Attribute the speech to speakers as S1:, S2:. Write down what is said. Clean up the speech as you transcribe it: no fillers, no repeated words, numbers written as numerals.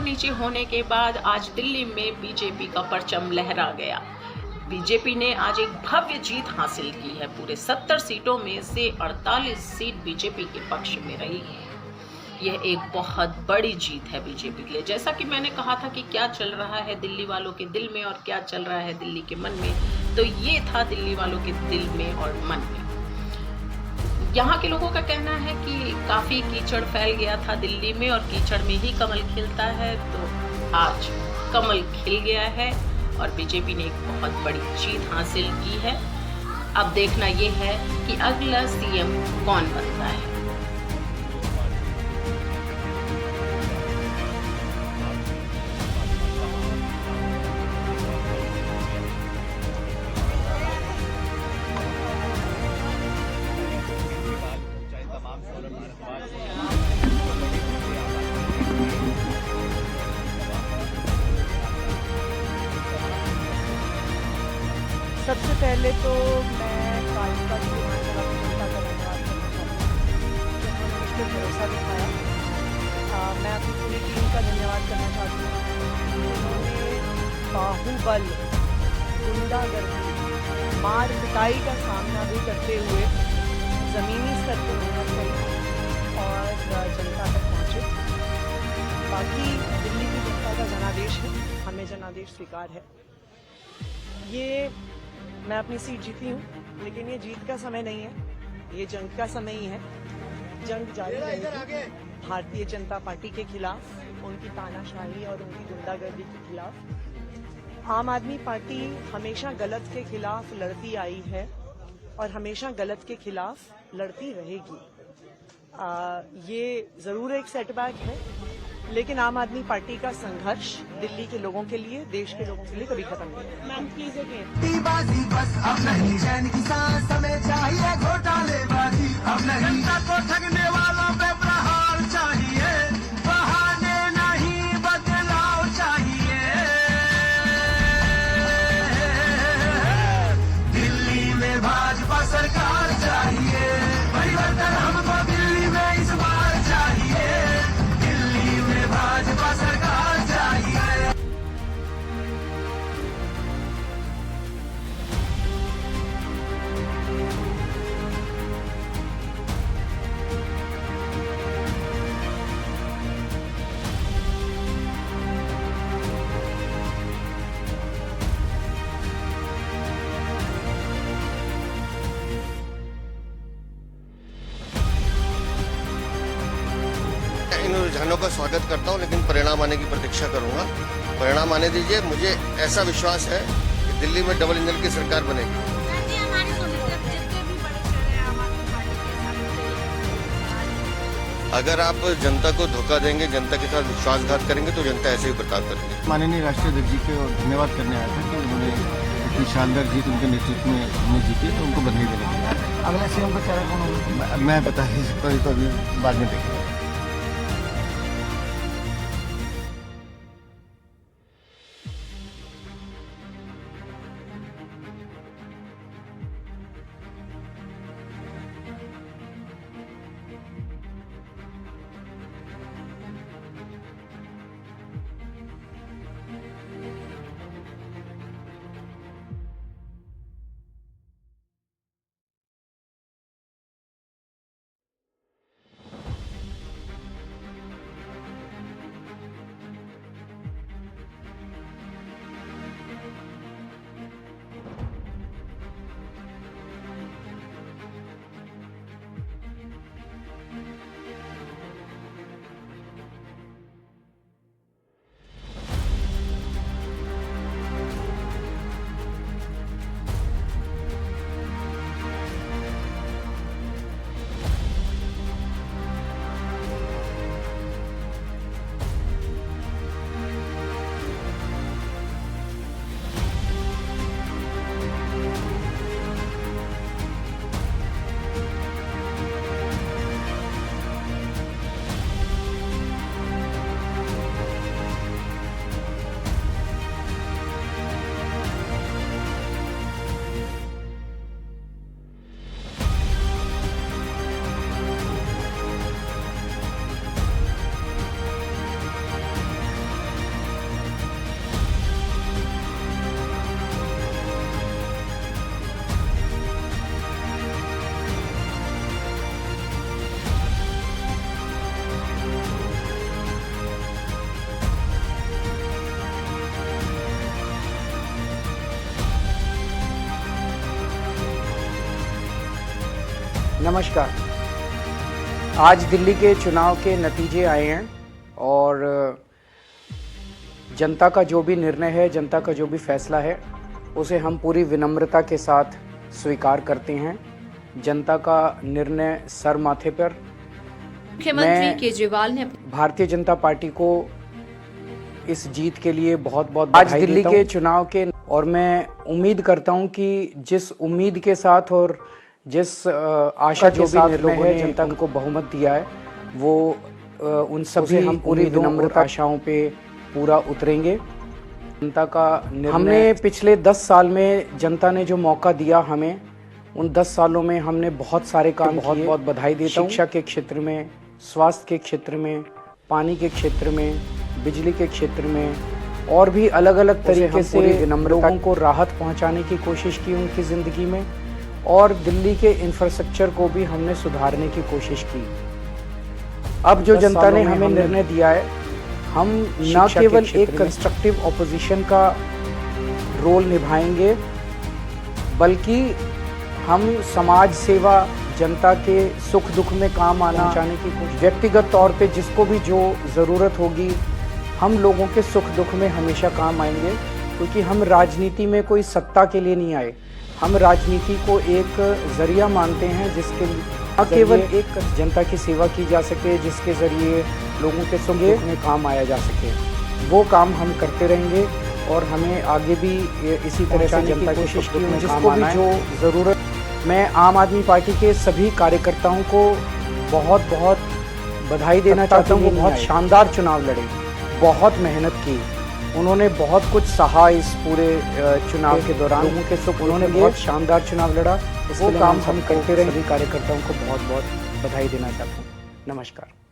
S1: नीचे होने के बाद आज दिल्ली में बीजेपी का परचम लहरा गया। बीजेपी ने आज एक भव्य जीत हासिल की है। पूरे 70 सीटों में से 48 सीट बीजेपी के पक्ष में रही है। यह एक बहुत बड़ी जीत है बीजेपी के लिए। जैसा कि मैंने कहा था कि क्या चल रहा है दिल्ली वालों के दिल में और क्या चल रहा है दिल्ली के मन में, तो ये था दिल्ली वालों के दिल में और मन में। यहाँ के लोगों का कहना है कि काफी कीचड़ फैल गया था दिल्ली में और कीचड़ में ही कमल खिलता है, तो आज कमल खिल गया है और बीजेपी ने एक बहुत बड़ी जीत हासिल की है। अब देखना ये है कि अगला सीएम कौन बनता है।
S2: सबसे पहले तो मैं कालिका की जनता का धन्यवाद करना चाहती हूँ, जिन्होंने मुझ पर भरोसा दिखाया। मैं अपनी पूरी टीम का धन्यवाद करना चाहती हूँ, जिन्होंने बाहुबल, गुंडागर्दी, मार पिटाई का सामना भी करते हुए ज़मीनी स्तर पर मेहनत करी और जनता तक पहुँचे। बाकी दिल्ली की जनता का जनादेश है, हमें जनादेश स्वीकार है। ये मैं अपनी सीट जीती हूँ, लेकिन ये जीत का समय नहीं है, ये जंग का समय ही है। जंग जारी रहेगी भारतीय जनता पार्टी के खिलाफ, उनकी तानाशाही और उनकी गुंडागर्दी के खिलाफ। आम आदमी पार्टी हमेशा गलत के खिलाफ लड़ती आई है और हमेशा गलत के खिलाफ लड़ती रहेगी। ये जरूर एक सेटबैक है, लेकिन आम आदमी पार्टी का संघर्ष दिल्ली के लोगों के लिए, देश के लोगों के लिए कभी खत्म नहीं होगा। Ma'am please again. बस अब नहीं चैन की सांस हमें चाहिए, घोटालेबाजी अब नहीं, जनता को ठगने वालों पे प्रहार चाहिए, बहाने नहीं बदलाव चाहिए। दिल्ली में भाजपा सरकार चाहिए, परिवर्तन हमको दिल्ली में इस बार चाहिए, दिल्ली में भाजपा सरकार चाहिए।
S3: इन रुझानों का स्वागत करता हूं, लेकिन परिणाम आने की प्रतीक्षा करूंगा। परिणाम आने दीजिए। मुझे ऐसा विश्वास है कि दिल्ली में डबल इंजन की सरकार बनेगी। अगर आप जनता को धोखा देंगे, जनता के साथ विश्वासघात करेंगे, तो जनता ऐसे ही बर्ताव करेगी।
S4: माननीय राष्ट्रीय अध्यक्ष जी को धन्यवाद करने आया था कि उन्होंने इतनी शानदार जीत उनके नेतृत्व में हमने जीती, तो उनको बधाई देने। अगला सीएम का चेहरा कौन होगा मैं बता नहीं सकता, तो अभी बाद में देखेंगे।
S5: नमस्कार। आज दिल्ली के चुनाव के नतीजे आए हैं और जनता का जो भी निर्णय है, जनता का जो भी फैसला है, उसे हम पूरी विनम्रता के साथ स्वीकार करते हैं। जनता का निर्णय सर माथे पर।
S6: मुख्यमंत्री केजरीवाल ने
S5: भारतीय जनता पार्टी को इस जीत के लिए बहुत बहुत आज दिल्ली के चुनाव के, और मैं उम्मीद करता हूं कि जिस उम्मीद के साथ और जिस आशा के साथ लोगों ने जनता को बहुमत दिया है, वो उन सभी हम पूरी विनम्रता आशाओं पे पूरा उतरेंगे। जनता का हमने पिछले 10 साल में जनता ने जो मौका दिया हमें, उन 10 सालों में हमने बहुत सारे काम बहुत बहुत बधाई देता हूं। शिक्षा के क्षेत्र में, स्वास्थ्य के क्षेत्र में, पानी के क्षेत्र में, बिजली के क्षेत्र में और भी अलग अलग तरीके से लोगों को राहत पहुंचाने की कोशिश की उनकी ज़िंदगी में, और दिल्ली के इंफ्रास्ट्रक्चर को भी हमने सुधारने की कोशिश की। अब जो जनता ने हमें निर्णय दिया है, हम न केवल एक कंस्ट्रक्टिव ऑपोजिशन का रोल निभाएंगे, बल्कि हम समाज सेवा, जनता के सुख दुख में काम आना चाहने की कोशिश, व्यक्तिगत तौर पे जिसको भी जो ज़रूरत होगी, हम लोगों के सुख दुख में हमेशा काम आएंगे। क्योंकि हम राजनीति में कोई सत्ता के लिए नहीं आए, हम राजनीति को एक जरिया मानते हैं जिसके न केवल एक जनता की सेवा की जा सके, जिसके ज़रिए लोगों के सुख दुख में काम आया जा सके। वो काम हम करते रहेंगे और हमें आगे भी इसी तरह से जनता की कोशिश की जिसको भी जो ज़रूरत। मैं आम आदमी पार्टी के सभी कार्यकर्ताओं को बहुत बहुत बधाई देना चाहता हूँ। वो बहुत शानदार चुनाव लड़े, बहुत मेहनत की, उन्होंने बहुत कुछ सहा इस पूरे चुनाव के दौरान। लोगों के सुख, उन्होंने बहुत शानदार चुनाव लड़ा। वो काम हम करते रहे। सभी कार्यकर्ताओं को बहुत बहुत बधाई देना चाहता हूँ। नमस्कार।